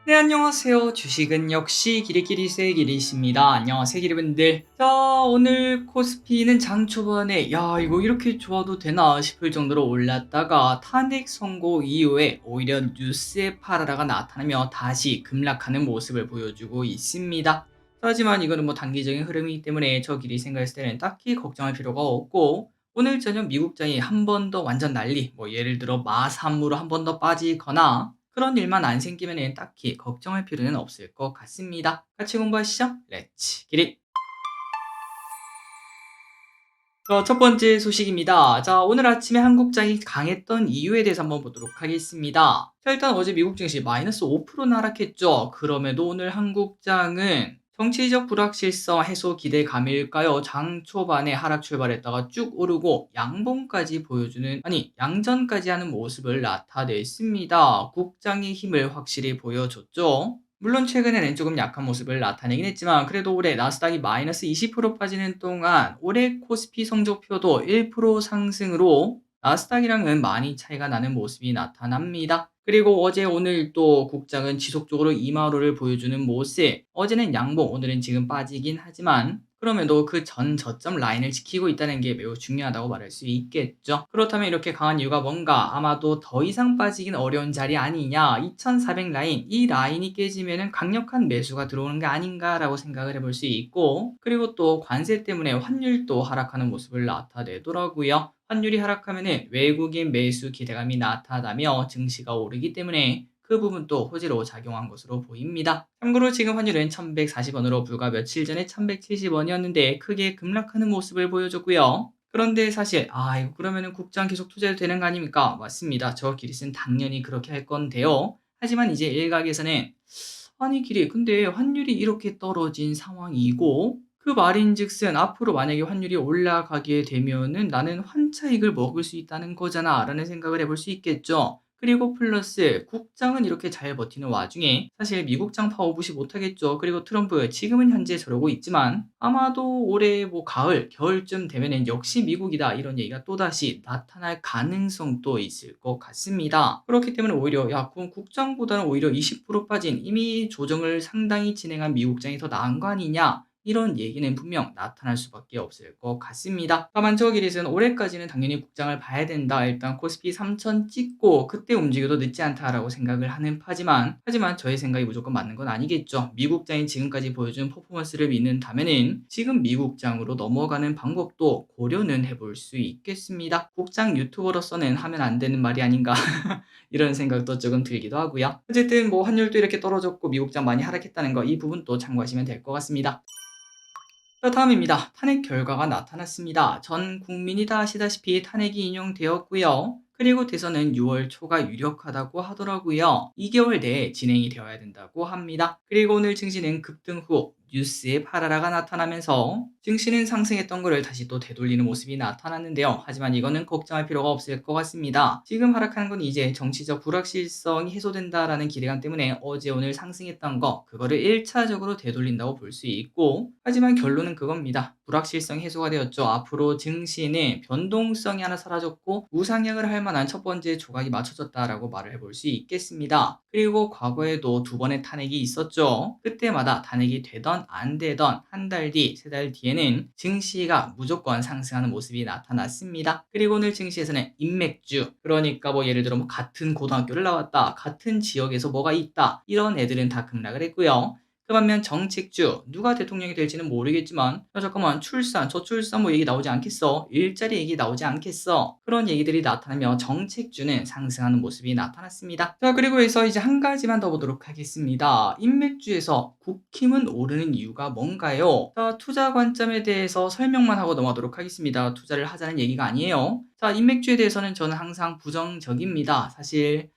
네, 안녕하세요. 주식은 역시 기리기리세 기리십니다. 안녕하세요, 기리분들. 자, 오늘 코스피는 장 초반에 이거 이렇게 좋아도 되나 싶을 정도로 올랐다가 탄핵 선고 이후에 오히려 뉴스의 파라라가 나타나며 다시 급락하는 모습을 보여주고 있습니다. 하지만 이거는 단기적인 흐름이기 때문에 저 길이 생각했을 때는 딱히 걱정할 필요가 없고, 오늘 저녁 미국장이 한 번 더 완전 난리, 예를 들어 마삼으로 한 번 더 빠지거나 그런 일만 안 생기면 딱히 걱정할 필요는 없을 것 같습니다. 같이 공부하시죠. 렛츠 기릿! 첫 번째 소식입니다. 자, 오늘 아침에 한국장이 강했던 이유에 대해서 한번 보도록 하겠습니다. 자, 일단 어제 미국 증시 마이너스 5% 하락했죠. 그럼에도 오늘 한국장은 정치적 불확실성 해소 기대감일까요? 장 초반에 하락 출발했다가 쭉 오르고 양봉까지 보여주는, 양전까지 하는 모습을 나타냈습니다. 국장의 힘을 확실히 보여줬죠. 물론 최근에는 조금 약한 모습을 나타내긴 했지만 그래도 올해 나스닥이 마이너스 20% 빠지는 동안 올해 코스피 성적표도 1% 상승으로 나스닥이랑은 많이 차이가 나는 모습이 나타납니다. 그리고 어제 오늘 또 국장은 지속적으로 이마로를 보여주는 모습, 어제는 양봉, 오늘은 지금 빠지긴 하지만 그럼에도 그 전 저점 라인을 지키고 있다는 게 매우 중요하다고 말할 수 있겠죠. 그렇다면 이렇게 강한 이유가 뭔가? 아마도 더 이상 빠지긴 어려운 자리 아니냐, 2400 라인, 이 라인이 깨지면은 강력한 매수가 들어오는 게 아닌가라고 생각을 해볼 수 있고, 그리고 또 관세 때문에 환율도 하락하는 모습을 나타내더라고요. 환율이 하락하면은 외국인 매수 기대감이 나타나며 증시가 오르기 때문에 그 부분도 호재로 작용한 것으로 보입니다. 참고로 지금 환율은 1140원으로 불과 며칠 전에 1170원이었는데 크게 급락하는 모습을 보여줬고요. 그런데 사실 이거 그러면은 국장 계속 투자해도 되는 거 아닙니까? 맞습니다. 저 기릿은 당연히 그렇게 할 건데요. 하지만 이제 일각에서는 아니 기리, 근데 환율이 이렇게 떨어진 상황이고 그 말인즉슨 앞으로 만약에 환율이 올라가게 되면은 나는 환차익을 먹을 수 있다는 거잖아 라는 생각을 해볼 수 있겠죠. 그리고 플러스 국장은 이렇게 잘 버티는 와중에 사실 미국장 파워 무시 못하겠죠. 그리고 트럼프 지금은 현재 저러고 있지만 아마도 올해 가을, 겨울쯤 되면은 역시 미국이다 이런 얘기가 또다시 나타날 가능성도 있을 것 같습니다. 그렇기 때문에 오히려 그럼 국장보다는 오히려 20% 빠진 이미 조정을 상당히 진행한 미국장이 더 나은 거 아니냐, 이런 얘기는 분명 나타날 수밖에 없을 것 같습니다. 다만 저 기릿은 올해까지는 당연히 국장을 봐야 된다. 일단 코스피 3000 찍고 그때 움직여도 늦지 않다라고 생각을 하는 하지만 저의 생각이 무조건 맞는 건 아니겠죠. 미국장이 지금까지 보여준 퍼포먼스를 믿는다면은 지금 미국장으로 넘어가는 방법도 고려는 해볼 수 있겠습니다. 국장 유튜버로서는 하면 안 되는 말이 아닌가 이런 생각도 조금 들기도 하고요. 어쨌든 환율도 이렇게 떨어졌고 미국장 많이 하락했다는 거, 이 부분도 참고하시면 될 것 같습니다. 자, 다음입니다. 탄핵 결과가 나타났습니다. 전 국민이 다 아시다시피 탄핵이 인용되었고요. 그리고 대선은 6월 초가 유력하다고 하더라고요. 2개월 내에 진행이 되어야 된다고 합니다. 그리고 오늘 증시는 급등 후 뉴스에 파라라가 나타나면서 증시는 상승했던 것을 다시 또 되돌리는 모습이 나타났는데요. 하지만 이거는 걱정할 필요가 없을 것 같습니다. 지금 하락하는 건 이제 정치적 불확실성이 해소된다라는 기대감 때문에 어제 오늘 상승했던 거, 그거를 1차적으로 되돌린다고 볼 수 있고, 하지만 결론은 그겁니다. 불확실성 해소가 되었죠. 앞으로 증시는 변동성이 하나 사라졌고 우상향을 할 만한 첫 번째 조각이 맞춰졌다라고 말을 해볼 수 있겠습니다. 그리고 과거에도 두 번의 탄핵이 있었죠. 그때마다 탄핵이 되던 안 되던 한 달 뒤, 세 달 뒤에는 증시가 무조건 상승하는 모습이 나타났습니다. 그리고 오늘 증시에서는 인맥주, 그러니까 예를 들어 같은 고등학교를 나왔다, 같은 지역에서 뭐가 있다, 이런 애들은 다 급락을 했고요. 그 반면 정책주, 누가 대통령이 될지는 모르겠지만 잠깐만, 출산, 저출산 얘기 나오지 않겠어? 일자리 얘기 나오지 않겠어? 그런 얘기들이 나타나며 정책주는 상승하는 모습이 나타났습니다. 자, 그리고 해서 이제 한 가지만 더 보도록 하겠습니다. 인맥주에서 국힘은 오르는 이유가 뭔가요? 자, 투자 관점에 대해서 설명만 하고 넘어가도록 하겠습니다. 투자를 하자는 얘기가 아니에요. 자, 인맥주에 대해서는 저는 항상 부정적입니다. 사실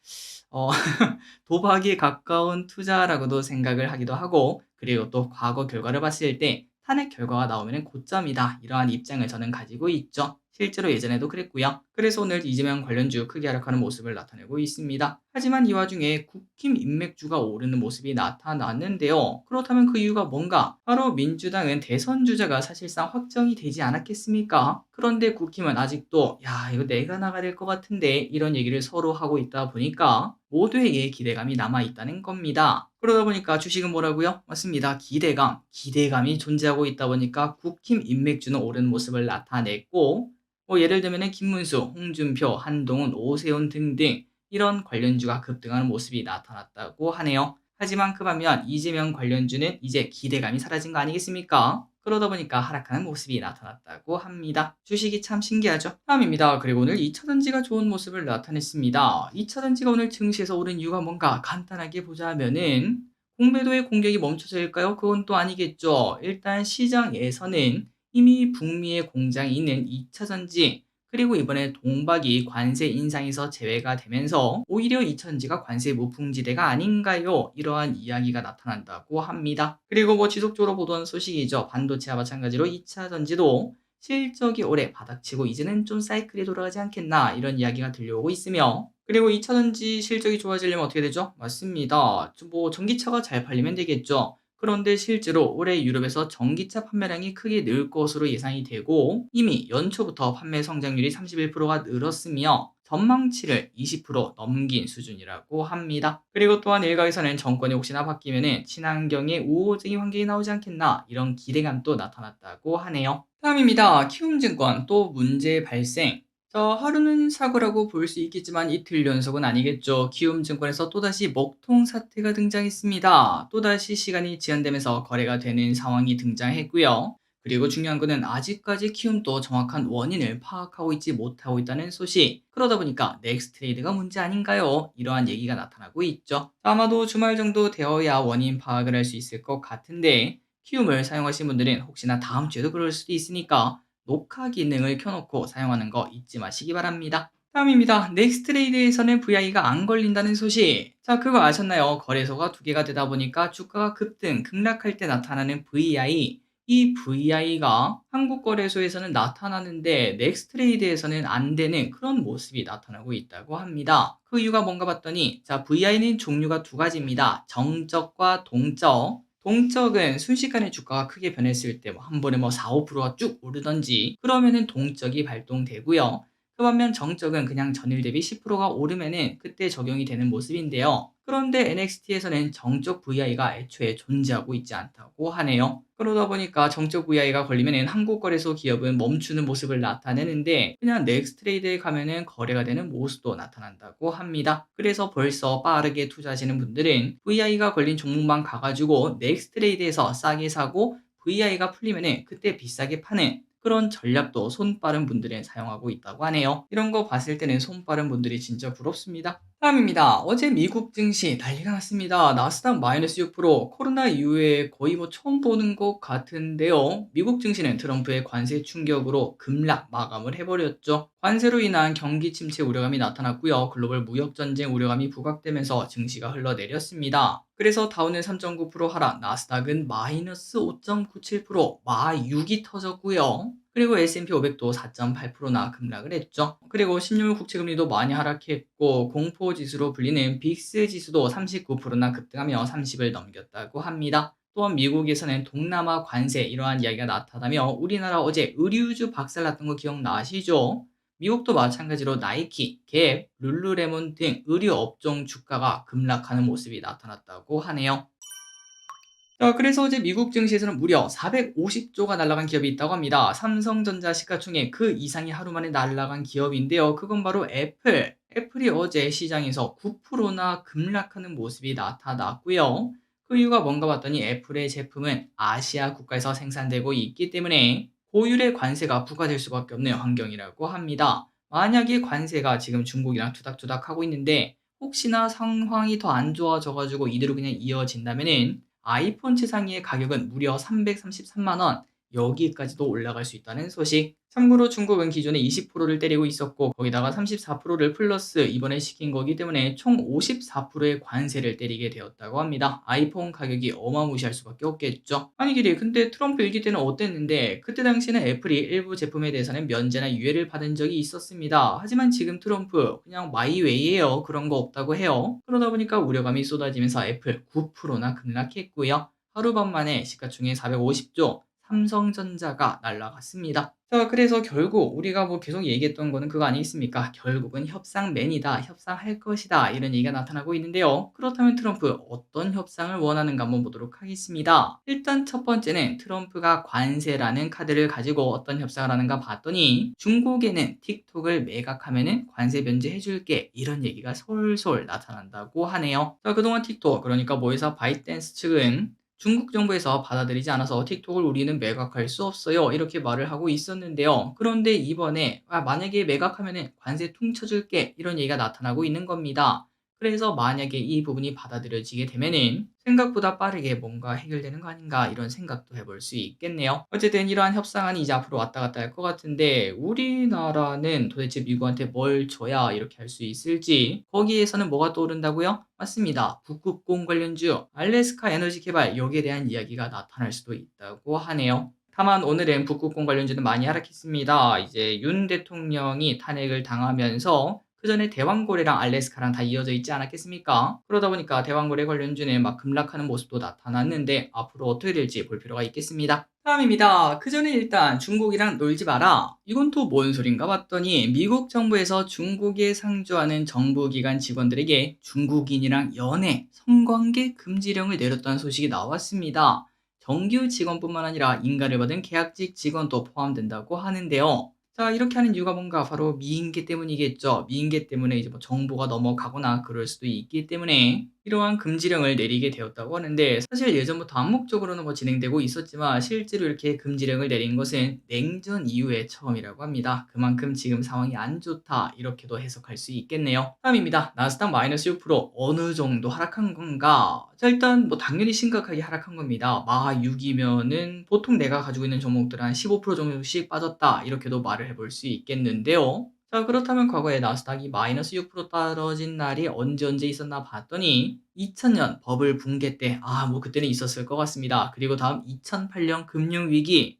도박에 가까운 투자라고도 생각을 하기도 하고, 그리고 또 과거 결과를 봤을 때 탄핵 결과가 나오면 고점이다, 이러한 입장을 저는 가지고 있죠. 실제로 예전에도 그랬고요. 그래서 오늘 이재명 관련주 크게 하락하는 모습을 나타내고 있습니다. 하지만 이 와중에 국힘 인맥주가 오르는 모습이 나타났는데요. 그렇다면 그 이유가 뭔가? 바로 민주당은 대선 주자가 사실상 확정이 되지 않았겠습니까? 그런데 국힘은 아직도 야 이거 내가 나가야 될 것 같은데 이런 얘기를 서로 하고 있다 보니까 모두에게 기대감이 남아있다는 겁니다. 그러다 보니까 주식은 뭐라고요? 맞습니다. 기대감이 존재하고 있다 보니까 국힘 인맥주는 오르는 모습을 나타냈고 예를 들면 김문수, 홍준표, 한동훈, 오세훈 등등 이런 관련주가 급등하는 모습이 나타났다고 하네요. 하지만 그 반면 이재명 관련주는 이제 기대감이 사라진 거 아니겠습니까? 그러다 보니까 하락하는 모습이 나타났다고 합니다. 주식이 참 신기하죠? 다음입니다. 그리고 오늘 2차전지가 좋은 모습을 나타냈습니다. 2차전지가 오늘 증시에서 오른 이유가 뭔가 간단하게 보자면은 공매도의 공격이 멈춰서일까요? 그건 또 아니겠죠. 일단 시장에서는 이미 북미에 공장이 있는 2차전지 그리고 이번에 동박이 관세 인상에서 제외가 되면서 오히려 2차전지가 관세 무풍지대가 아닌가요? 이러한 이야기가 나타난다고 합니다. 그리고 지속적으로 보던 소식이죠. 반도체와 마찬가지로 2차전지도 실적이 올해 바닥치고 이제는 좀 사이클이 돌아가지 않겠나 이런 이야기가 들려오고 있으며 그리고 2차전지 실적이 좋아지려면 어떻게 되죠? 맞습니다. 전기차가 잘 팔리면 되겠죠. 그런데 실제로 올해 유럽에서 전기차 판매량이 크게 늘 것으로 예상이 되고 이미 연초부터 판매 성장률이 31%가 늘었으며 전망치를 20% 넘긴 수준이라고 합니다. 그리고 또한 일각에서는 정권이 혹시나 바뀌면 친환경에 우호적인 환경이 나오지 않겠나 이런 기대감도 나타났다고 하네요. 다음입니다. 키움증권 또 문제 발생. 하루는 사고라고 볼 수 있겠지만 이틀 연속은 아니겠죠. 키움증권에서 또다시 먹통 사태가 등장했습니다. 또다시 시간이 지연되면서 거래가 되는 상황이 등장했고요. 그리고 중요한 거는 아직까지 키움도 정확한 원인을 파악하고 있지 못하고 있다는 소식. 그러다 보니까 넥스트레이드가 문제 아닌가요? 이러한 얘기가 나타나고 있죠. 아마도 주말 정도 되어야 원인 파악을 할 수 있을 것 같은데 키움을 사용하신 분들은 혹시나 다음 주에도 그럴 수도 있으니까 녹화 기능을 켜놓고 사용하는 거 잊지 마시기 바랍니다. 다음입니다. 넥스트레이드에서는 VI가 안 걸린다는 소식. 자, 그거 아셨나요? 거래소가 두 개가 되다 보니까 주가가 급락할 때 나타나는 VI. 이 VI가 한국 거래소에서는 나타나는데 넥스트레이드에서는 안 되는 그런 모습이 나타나고 있다고 합니다. 그 이유가 뭔가 봤더니 자, VI는 종류가 두 가지입니다. 정적과 동적. 동적은 순식간에 주가가 크게 변했을 때 한 번에 4, 5%가 쭉 오르던지 그러면은 동적이 발동되고요. 그 반면 정적은 그냥 전일 대비 10%가 오르면은 그때 적용이 되는 모습인데요. 그런데 NXT에서는 정적 VI가 애초에 존재하고 있지 않다고 하네요. 그러다 보니까 정적 VI가 걸리면은 한국거래소 기업은 멈추는 모습을 나타내는데 그냥 넥스트레이드에 가면은 거래가 되는 모습도 나타난다고 합니다. 그래서 벌써 빠르게 투자하시는 분들은 VI가 걸린 종목만 가가지고 넥스트레이드에서 싸게 사고 VI가 풀리면은 그때 비싸게 파는 그런 전략도 손 빠른 분들은 사용하고 있다고 하네요. 이런 거 봤을 때는 손 빠른 분들이 진짜 부럽습니다. 다음입니다. 어제 미국 증시 난리가 났습니다. 나스닥 마이너스 6%, 코로나 이후에 거의 처음 보는 것 같은데요. 미국 증시는 트럼프의 관세 충격으로 급락 마감을 해버렸죠. 관세로 인한 경기 침체 우려감이 나타났고요. 글로벌 무역 전쟁 우려감이 부각되면서 증시가 흘러내렸습니다. 그래서 다우는 3.9% 하락, 나스닥은 마이너스 5.97%, 마6이 터졌고요. 그리고 S&P 500도 4.8%나 급락을 했죠. 그리고 10년물 국채금리도 많이 하락했고 공포지수로 불리는 빅스 지수도 39%나 급등하며 30을 넘겼다고 합니다. 또한 미국에서는 동남아 관세 이러한 이야기가 나타나며 우리나라 어제 의류주 박살났던 거 기억나시죠? 미국도 마찬가지로 나이키, 갭, 룰루레몬 등 의류 업종 주가가 급락하는 모습이 나타났다고 하네요. 자, 그래서 어제 미국 증시에서는 무려 450조가 날아간 기업이 있다고 합니다. 삼성전자 시가총액 그 이상이 하루 만에 날아간 기업인데요. 그건 바로 애플. 애플이 어제 시장에서 9%나 급락하는 모습이 나타났고요. 그 이유가 뭔가 봤더니 애플의 제품은 아시아 국가에서 생산되고 있기 때문에 고율의 관세가 부과될 수밖에 없는 환경이라고 합니다. 만약에 관세가 지금 중국이랑 투닥투닥 하고 있는데 혹시나 상황이 더 안 좋아져가지고 이대로 그냥 이어진다면은 아이폰 최상위의 가격은 무려 333만 원, 여기까지도 올라갈 수 있다는 소식. 참고로 중국은 기존에 20%를 때리고 있었고 거기다가 34%를 플러스 이번에 시킨 거기 때문에 총 54%의 관세를 때리게 되었다고 합니다. 아이폰 가격이 어마무시할 수밖에 없겠죠. 아니 길이 근데 트럼프 일기 때는 어땠는데 그때 당시에는 애플이 일부 제품에 대해서는 면제나 유예를 받은 적이 있었습니다. 하지만 지금 트럼프 그냥 마이웨이예요. 그런 거 없다고 해요. 그러다 보니까 우려감이 쏟아지면서 애플 9%나 급락했고요. 하루밤 만에 시가총액 450조, 삼성전자가 날아갔습니다. 자, 그래서 결국 우리가 뭐 계속 얘기했던 거는 그거 아니겠습니까? 결국은 협상맨이다, 협상할 것이다, 이런 얘기가 나타나고 있는데요. 그렇다면 트럼프 어떤 협상을 원하는가 한번 보도록 하겠습니다. 일단 첫 번째는 트럼프가 관세라는 카드를 가지고 어떤 협상을 하는가 봤더니 중국에는 틱톡을 매각하면은 관세 면제해줄게 이런 얘기가 솔솔 나타난다고 하네요. 자, 그동안 틱톡, 그러니까 모회사 바이트댄스 측은 중국 정부에서 받아들이지 않아서 틱톡을 우리는 매각할 수 없어요. 이렇게 말을 하고 있었는데요. 그런데 이번에 만약에 매각하면은 관세 퉁쳐줄게 이런 얘기가 나타나고 있는 겁니다. 그래서 만약에 이 부분이 받아들여지게 되면은 생각보다 빠르게 뭔가 해결되는 거 아닌가 이런 생각도 해볼 수 있겠네요. 어쨌든 이러한 협상안이 이제 앞으로 왔다 갔다 할 것 같은데 우리나라는 도대체 미국한테 뭘 줘야 이렇게 할 수 있을지 거기에서는 뭐가 떠오른다고요? 맞습니다. 북극공 관련주, 알래스카 에너지 개발 여기에 대한 이야기가 나타날 수도 있다고 하네요. 다만 오늘은 북극공 관련주는 많이 하락했습니다. 이제 윤 대통령이 탄핵을 당하면서 그전에 대왕고래랑 알래스카랑 다 이어져 있지 않았겠습니까? 그러다 보니까 대왕고래 관련주는 막 급락하는 모습도 나타났는데 앞으로 어떻게 될지 볼 필요가 있겠습니다. 다음입니다. 그전에 일단 중국이랑 놀지 마라. 이건 또 뭔 소린가 봤더니 미국 정부에서 중국에 상주하는 정부기관 직원들에게 중국인이랑 연애, 성관계 금지령을 내렸다는 소식이 나왔습니다. 정규 직원뿐만 아니라 인가를 받은 계약직 직원도 포함된다고 하는데요. 자, 이렇게 하는 이유가 뭔가 바로 미인계 때문이겠죠. 미인계 때문에 이제 뭐 정보가 넘어가거나 그럴 수도 있기 때문에 이러한 금지령을 내리게 되었다고 하는데 사실 예전부터 암묵적으로는 뭐 진행되고 있었지만 실제로 이렇게 금지령을 내린 것은 냉전 이후에 처음이라고 합니다. 그만큼 지금 상황이 안 좋다 이렇게도 해석할 수 있겠네요. 다음입니다. 나스닥 마이너스 6% 어느 정도 하락한 건가? 자, 일단 뭐 당연히 심각하게 하락한 겁니다. 마 6이면은 보통 내가 가지고 있는 종목들 한 15% 정도씩 빠졌다 이렇게도 말을 해볼 수 있겠는데요. 자, 그렇다면 과거에 나스닥이 마이너스 6% 떨어진 날이 언제 있었나 봤더니 2000년 버블 붕괴 때, 뭐 그때는 있었을 것 같습니다. 그리고 다음 2008년 금융위기,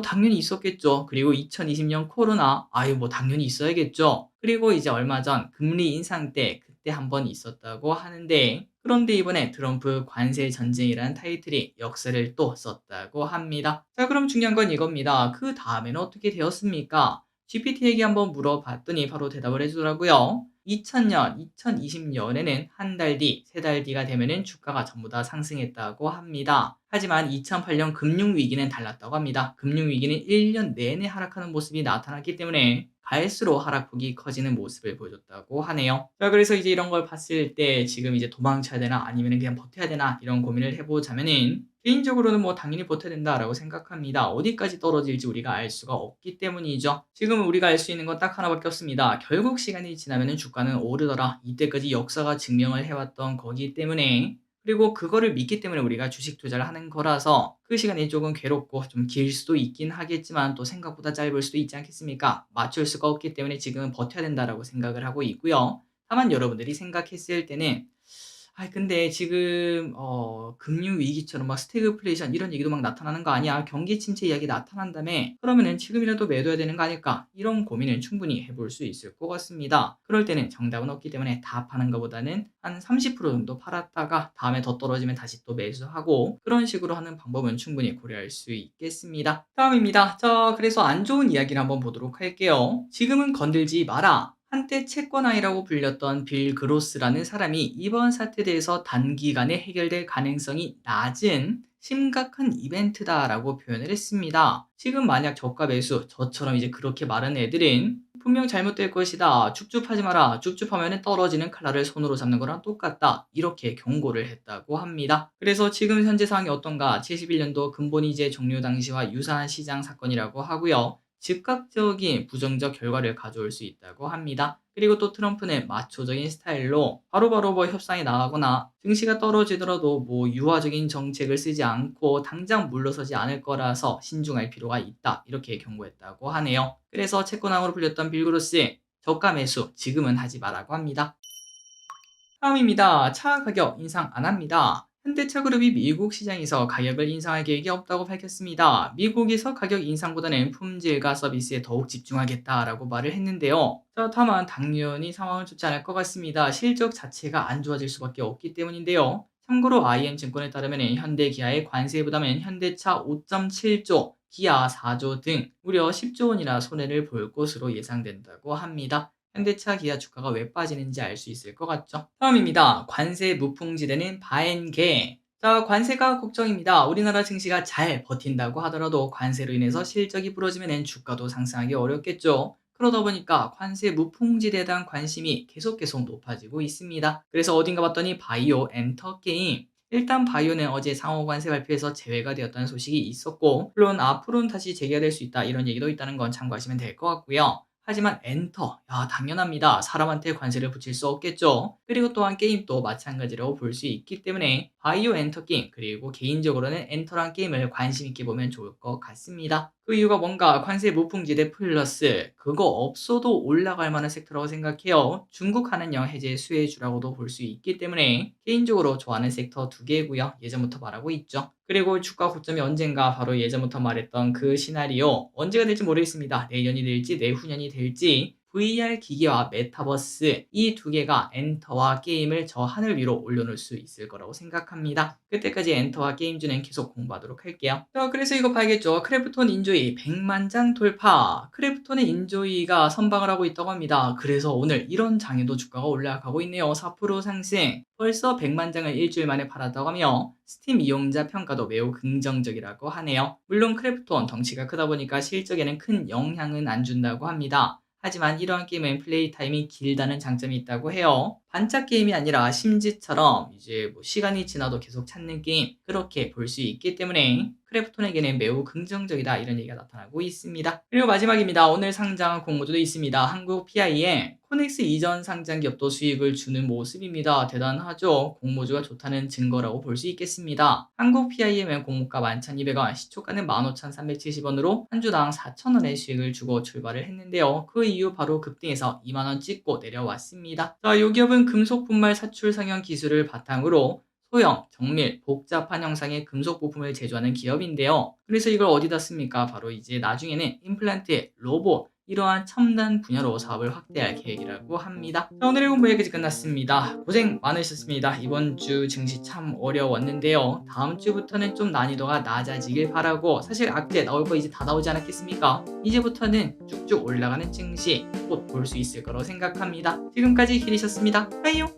당연히 있었겠죠. 그리고 2020년 코로나, 뭐 당연히 있어야겠죠. 그리고 이제 얼마 전 금리 인상 때, 그때 한번 있었다고 하는데, 그런데 이번에 트럼프 관세 전쟁이라는 타이틀이 역사를 또 썼다고 합니다. 자, 그럼 중요한 건 이겁니다. 그 다음에는 어떻게 되었습니까? GPT에게 한번 물어봤더니 바로 대답을 해주더라고요. 2000년, 2020년에는 한 달 뒤, 세 달 뒤가 되면은 주가가 전부 다 상승했다고 합니다. 하지만 2008년 금융위기는 달랐다고 합니다. 금융위기는 1년 내내 하락하는 모습이 나타났기 때문에 갈수록 하락폭이 커지는 모습을 보여줬다고 하네요. 자, 그래서 이제 이런 걸 봤을 때 지금 이제 도망쳐야 되나 아니면 그냥 버텨야 되나 이런 고민을 해보자면은 개인적으로는 뭐 당연히 버텨야 된다라고 생각합니다. 어디까지 떨어질지 우리가 알 수가 없기 때문이죠. 지금 우리가 알 수 있는 건 딱 하나밖에 없습니다. 결국 시간이 지나면 주가는 오르더라. 이때까지 역사가 증명을 해왔던 거기 때문에 그리고 그거를 믿기 때문에 우리가 주식 투자를 하는 거라서 그 시간이 조금 괴롭고 좀 길 수도 있긴 하겠지만 또 생각보다 짧을 수도 있지 않겠습니까? 맞출 수가 없기 때문에 지금은 버텨야 된다라고 생각을 하고 있고요. 다만 여러분들이 생각했을 때는 근데 지금 금융 위기처럼 막 스태그플레이션 이런 얘기도 막 나타나는 거 아니야? 경기 침체 이야기 나타난다며? 그러면은 지금이라도 매도해야 되는 거 아닐까? 이런 고민은 충분히 해볼 수 있을 것 같습니다. 그럴 때는 정답은 없기 때문에 다 파는 것보다는 한 30% 정도 팔았다가 다음에 더 떨어지면 다시 또 매수하고 그런 식으로 하는 방법은 충분히 고려할 수 있겠습니다. 다음입니다. 자, 그래서 안 좋은 이야기를 한번 보도록 할게요. 지금은 건들지 마라. 한때 채권아이라고 불렸던 빌 그로스라는 사람이 이번 사태에 대해서 단기간에 해결될 가능성이 낮은 심각한 이벤트다라고 표현을 했습니다. 지금 만약 저가 매수, 저처럼 이제 그렇게 말하는 애들은 분명 잘못될 것이다. 줍줍하지 마라. 줍줍하면 떨어지는 칼날을 손으로 잡는 거랑 똑같다. 이렇게 경고를 했다고 합니다. 그래서 지금 현재 상황이 어떤가? 71년도 근본이제 종료 당시와 유사한 시장 사건이라고 하고요. 즉각적인 부정적 결과를 가져올 수 있다고 합니다. 그리고 또 트럼프는 마초적인 스타일로 바로바로 뭐 협상에 나가거나 증시가 떨어지더라도 뭐 유화적인 정책을 쓰지 않고 당장 물러서지 않을 거라서 신중할 필요가 있다. 이렇게 경고했다고 하네요. 그래서 채권왕으로 불렸던 빌그로스 저가 매수 지금은 하지 말라고 합니다. 다음입니다. 차 가격 인상 안 합니다. 현대차 그룹이 미국 시장에서 가격을 인상할 계획이 없다고 밝혔습니다. 미국에서 가격 인상보다는 품질과 서비스에 더욱 집중하겠다라고 말을 했는데요. 자, 다만 당연히 상황은 좋지 않을 것 같습니다. 실적 자체가 안 좋아질 수밖에 없기 때문인데요. 참고로 IM증권에 따르면 현대 기아의 관세 부담은 현대차 5.7조, 기아 4조 등 무려 10조 원이나 손해를 볼 것으로 예상된다고 합니다. 현대차, 기아 주가가 왜 빠지는지 알 수 있을 것 같죠? 다음입니다. 관세 무풍지대는 바엔게. 자, 관세가 걱정입니다. 우리나라 증시가 잘 버틴다고 하더라도 관세로 인해서 실적이 부러지면 주가도 상승하기 어렵겠죠. 그러다 보니까 관세 무풍지대에 대한 관심이 계속 높아지고 있습니다. 그래서 어딘가 봤더니 바이오 엔터게임. 일단 바이오는 어제 상호관세 발표에서 제외가 되었다는 소식이 있었고, 물론 앞으로는 다시 재개될 수 있다 이런 얘기도 있다는 건 참고하시면 될 것 같고요. 하지만 엔터, 당연합니다. 사람한테 관세를 붙일 수 없겠죠. 그리고 또한 게임도 마찬가지라고 볼 수 있기 때문에 바이오 엔터 게임, 그리고 개인적으로는 엔터란 게임을 관심 있게 보면 좋을 것 같습니다. 그 이유가 뭔가 관세 무풍지대 플러스 그거 없어도 올라갈 만한 섹터라고 생각해요. 중국 한은령 해제 수혜주라고도 볼 수 있기 때문에 개인적으로 좋아하는 섹터 두 개고요. 예전부터 말하고 있죠. 그리고 주가 고점이 언젠가 바로 예전부터 말했던 그 시나리오 언제가 될지 모르겠습니다. 내년이 될지 내후년이 될지 VR 기기와 메타버스 이 두 개가 엔터와 게임을 저 하늘 위로 올려놓을 수 있을 거라고 생각합니다. 그때까지 엔터와 게임주는 계속 공부하도록 할게요. 자, 그래서 이거 봐야겠죠. 크래프톤 인조이 100만 장 돌파. 크래프톤의 인조이가 선방을 하고 있다고 합니다. 그래서 오늘 이런 장에도 주가가 올라가고 있네요. 4% 상승. 벌써 100만 장을 일주일 만에 팔았다고 하며 스팀 이용자 평가도 매우 긍정적이라고 하네요. 물론 크래프톤 덩치가 크다 보니까 실적에는 큰 영향은 안 준다고 합니다. 하지만 이러한 게임은 플레이 타임이 길다는 장점이 있다고 해요. 반짝 게임이 아니라 심지처럼 이제 뭐 시간이 지나도 계속 찾는 게임 그렇게 볼 수 있기 때문에 크래프톤에게는 매우 긍정적이다 이런 얘기가 나타나고 있습니다. 그리고 마지막입니다. 오늘 상장 공모주도 있습니다. 한국 PI에 코넥스 이전 상장 기업도 수익을 주는 모습입니다. 대단하죠? 공모주가 좋다는 증거라고 볼 수 있겠습니다. 한국 PI에는 공모가 11,200원, 시초가는 15,370원으로 한 주당 4,000원의 수익을 주고 출발을 했는데요. 그 이후 바로 급등해서 2만원 찍고 내려왔습니다. 자, 이 기업은 금속 분말 사출 상형 기술을 바탕으로 소형, 정밀, 복잡한 형상의 금속 부품을 제조하는 기업인데요. 그래서 이걸 어디다 씁니까? 바로 이제 나중에는 임플란트, 로봇, 이러한 첨단 분야로 사업을 확대할 계획이라고 합니다. 자, 오늘의 공부 여기까지 끝났습니다. 고생 많으셨습니다. 이번 주 증시 참 어려웠는데요. 다음 주부터는 좀 난이도가 낮아지길 바라고 사실 악재 나올 거 이제 다 나오지 않았겠습니까? 이제부터는 쭉쭉 올라가는 증시 곧 볼 수 있을 거라고 생각합니다. 지금까지 길이셨습니다. 빠이요.